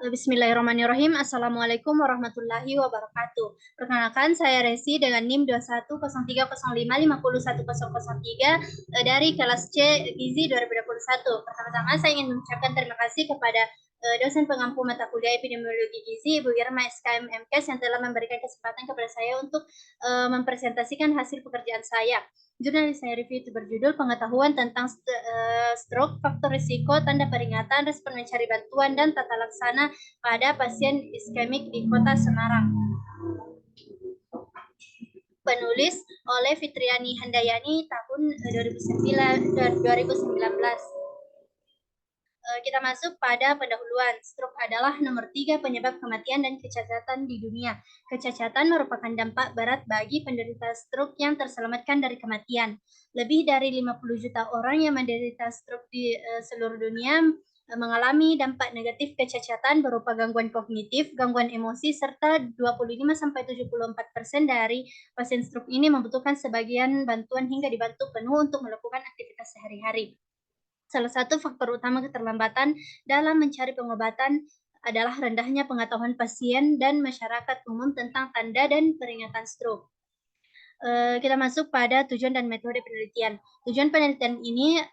Bismillahirrahmanirrahim. Assalamualaikum warahmatullahi wabarakatuh. Perkenalkan, saya Resi dengan NIM 210305511003 dari kelas C Gizi 2021. Pertama-tama saya ingin mengucapkan terima kasih kepada dosen pengampu mata kuliah epidemiologi gizi Ibu Irma SKM MKes yang telah memberikan kesempatan kepada saya untuk mempresentasikan hasil pekerjaan saya. Jurnal saya review itu berjudul Pengetahuan tentang stroke, faktor risiko, tanda peringatan, respon mencari bantuan, dan tata laksana pada pasien iskemik di Kota Semarang. Penulis oleh Fitriani Handayani tahun 2019. Kita masuk pada pendahuluan. Stroke adalah nomor 3 penyebab kematian dan kecacatan di dunia. Kecacatan merupakan dampak berat bagi penderita stroke yang terselamatkan dari kematian. Lebih dari 50 juta orang yang menderita stroke di seluruh dunia mengalami dampak negatif kecacatan berupa gangguan kognitif, gangguan emosi, serta 25-74% dari pasien stroke ini membutuhkan sebagian bantuan hingga dibantu penuh untuk melakukan aktivitas sehari-hari. Salah satu faktor utama keterlambatan dalam mencari pengobatan adalah rendahnya pengetahuan pasien dan masyarakat umum tentang tanda dan peringatan stroke. Kita masuk pada tujuan dan metode penelitian. Tujuan penelitian ini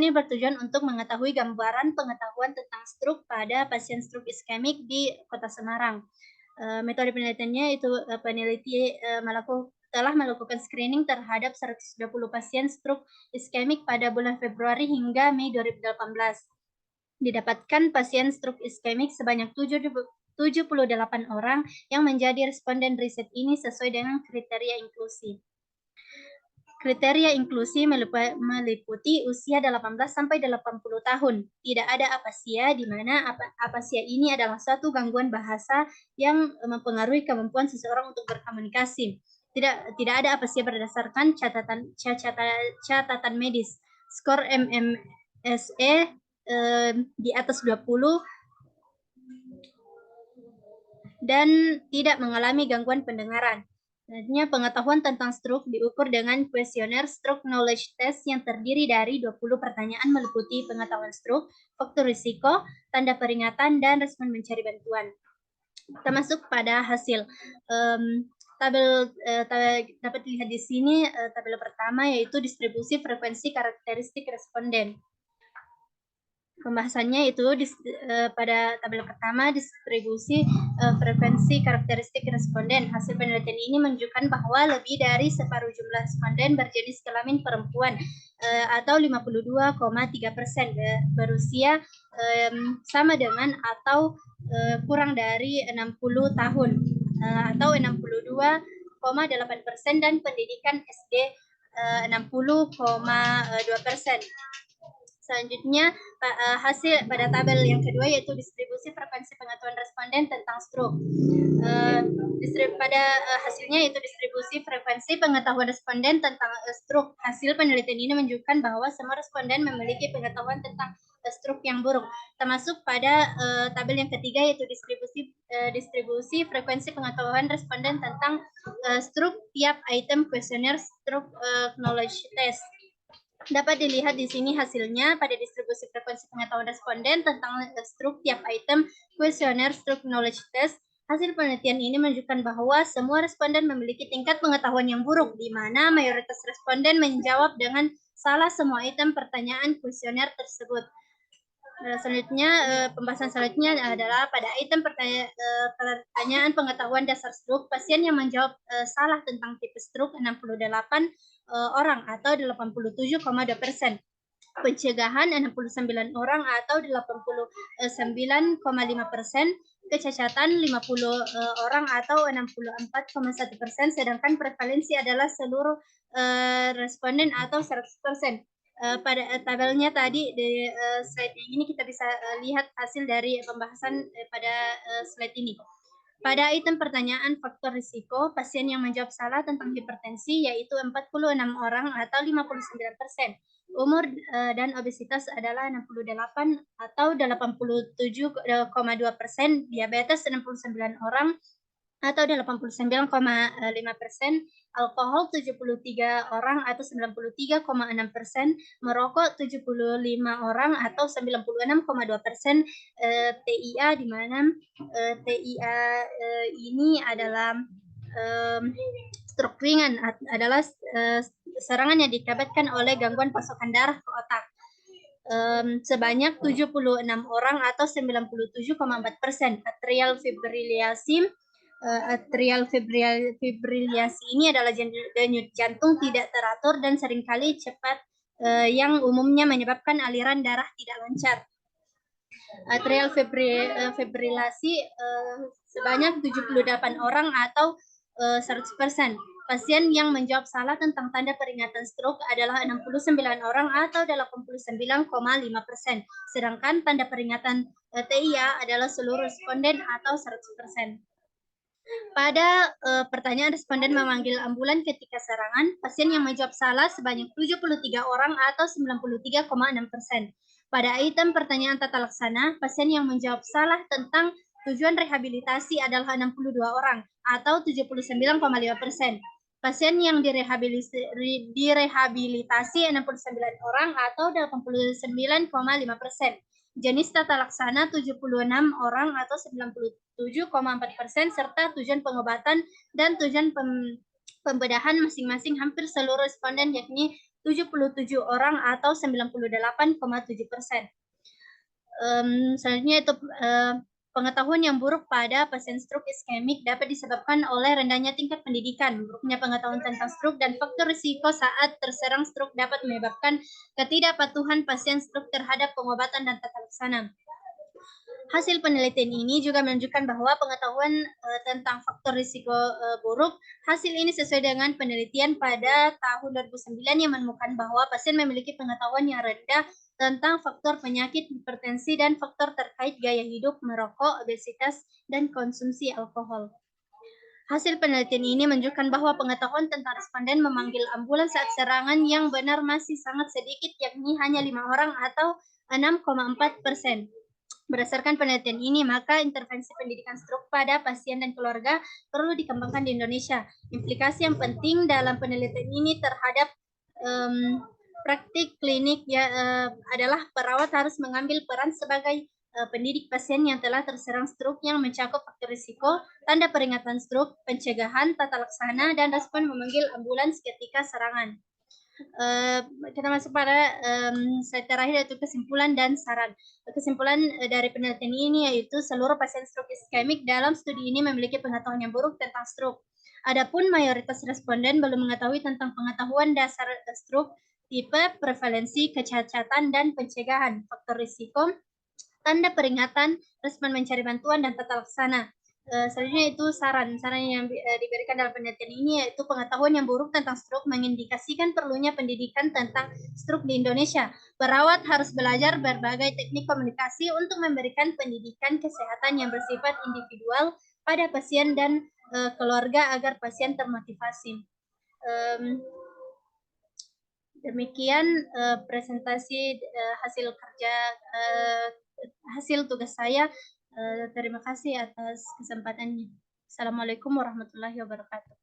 bertujuan untuk mengetahui gambaran pengetahuan tentang stroke pada pasien stroke iskemik di Kota Semarang. Metode penelitiannya itu peneliti telah melakukan screening terhadap 120 pasien stroke iskemik pada bulan Februari hingga Mei 2018. Didapatkan pasien stroke iskemik sebanyak 78 orang yang menjadi responden riset ini sesuai dengan kriteria inklusi. Kriteria inklusi meliputi usia 18 sampai 80 tahun. Tidak ada apasia, di mana apasia ini adalah suatu gangguan bahasa yang mempengaruhi kemampuan seseorang untuk berkomunikasi. Tidak ada apasia berdasarkan catatan medis. Skor MMSE di atas 20 dan tidak mengalami gangguan pendengaran. Selanjutnya, pengetahuan tentang stroke diukur dengan kuesioner Stroke Knowledge Test yang terdiri dari 20 pertanyaan meliputi pengetahuan stroke, faktor risiko, tanda peringatan, dan respon mencari bantuan. Kita masuk pada hasil. Dapat dilihat di sini tabel pertama yaitu distribusi frekuensi karakteristik responden. Pembahasannya itu pada tabel pertama distribusi frekuensi karakteristik responden. Hasil penelitian ini menunjukkan bahwa lebih dari separuh jumlah responden berjenis kelamin perempuan atau 52,3% berusia sama dengan atau kurang dari 60 tahun atau 62,8% dan pendidikan SD 60,2%. Selanjutnya, hasil pada tabel yang kedua yaitu distribusi frekuensi pengetahuan responden tentang stroke. Hasilnya yaitu distribusi frekuensi pengetahuan responden tentang stroke. Hasil penelitian ini menunjukkan bahwa semua responden memiliki pengetahuan tentang stroke yang buruk. Termasuk pada tabel yang ketiga yaitu distribusi frekuensi pengetahuan responden tentang stroke tiap item kuesioner stroke knowledge test. Dapat dilihat di sini hasilnya pada distribusi frekuensi pengetahuan responden tentang stroke tiap item kuesioner stroke knowledge test. Hasil penelitian ini menunjukkan bahwa semua responden memiliki tingkat pengetahuan yang buruk, di mana mayoritas responden menjawab dengan salah semua item pertanyaan kuesioner tersebut. Selanjutnya, pembahasan selanjutnya adalah pada item pertanyaan pengetahuan dasar stroke, pasien yang menjawab salah tentang tipe stroke 68 orang atau 87,2%. Pencegahan 69 orang atau 89,5%, kecacatan 50 orang atau 64,1%, sedangkan prevalensi adalah seluruh responden atau 100%. Pada tabelnya tadi di slide ini kita bisa lihat hasil dari pembahasan pada slide ini. Pada item pertanyaan faktor risiko, pasien yang menjawab salah tentang hipertensi yaitu 46 orang atau 59%. Umur dan obesitas adalah 68 atau 87,2%, diabetes 69 orang atau 89,5%, alkohol 73 orang atau 93,6%, merokok 75 orang atau 96,2%, TIA di mana TIA ini adalah stroke ringan adalah serangan yang diakibatkan oleh gangguan pasokan darah ke otak. Sebanyak 76 orang atau 97,4%. Atrial fibrillasi ini adalah denyut jantung tidak teratur dan seringkali cepat yang umumnya menyebabkan aliran darah tidak lancar. Atrial fibrillasi sebanyak 78 orang atau 100%. Pasien yang menjawab salah tentang tanda peringatan stroke adalah 69 orang atau 89,5%. Sedangkan tanda peringatan TIA adalah seluruh responden atau 100%. Pada pertanyaan responden memanggil ambulan ketika serangan, pasien yang menjawab salah sebanyak 73 orang atau 93,6%. Pada item pertanyaan tata laksana, pasien yang menjawab salah tentang tujuan rehabilitasi adalah 62 orang atau 79,5%. Pasien yang direhabilitasi 69 orang atau 89,5%. Jenis tata laksana 76 orang atau 97,4%, serta tujuan pengobatan dan tujuan pembedahan masing-masing hampir seluruh responden, yakni 77 orang atau 98,7%. Selanjutnya itu pengetahuan yang buruk pada pasien stroke iskemik dapat disebabkan oleh rendahnya tingkat pendidikan, buruknya pengetahuan tentang stroke, dan faktor risiko saat terserang stroke dapat menyebabkan ketidakpatuhan pasien stroke terhadap pengobatan dan tata laksana. Hasil penelitian ini juga menunjukkan bahwa pengetahuan tentang faktor risiko buruk. Hasil ini sesuai dengan penelitian pada tahun 2009 yang menemukan bahwa pasien memiliki pengetahuan yang rendah tentang faktor penyakit, hipertensi, dan faktor terkait gaya hidup, merokok, obesitas, dan konsumsi alkohol. Hasil penelitian ini menunjukkan bahwa pengetahuan tentang responden memanggil ambulans saat serangan yang benar masih sangat sedikit, yakni hanya 5 orang atau 6,4%. Berdasarkan penelitian ini, maka intervensi pendidikan stroke pada pasien dan keluarga perlu dikembangkan di Indonesia. Implikasi yang penting dalam penelitian ini terhadap praktik klinik adalah perawat harus mengambil peran sebagai pendidik pasien yang telah terserang stroke yang mencakup faktor risiko, tanda peringatan stroke, pencegahan, tata laksana, dan respon memanggil ambulans ketika serangan. Kita masuk pada slide terakhir, yaitu kesimpulan dan saran. Kesimpulan dari penelitian ini yaitu seluruh pasien stroke iskemik dalam studi ini memiliki pengetahuan yang buruk tentang stroke. Adapun mayoritas responden belum mengetahui tentang pengetahuan dasar stroke, tipe, prevalensi, kecacatan, dan pencegahan, faktor risiko, tanda peringatan, respon mencari bantuan, dan tata laksana. Selanjutnya itu saran yang diberikan dalam penelitian ini yaitu pengetahuan yang buruk tentang stroke mengindikasikan perlunya pendidikan tentang stroke di Indonesia. Perawat harus belajar berbagai teknik komunikasi untuk memberikan pendidikan kesehatan yang bersifat individual pada pasien dan keluarga agar pasien termotivasi. Demikian presentasi hasil tugas saya. Terima kasih atas kesempatannya. Assalamualaikum warahmatullahi wabarakatuh.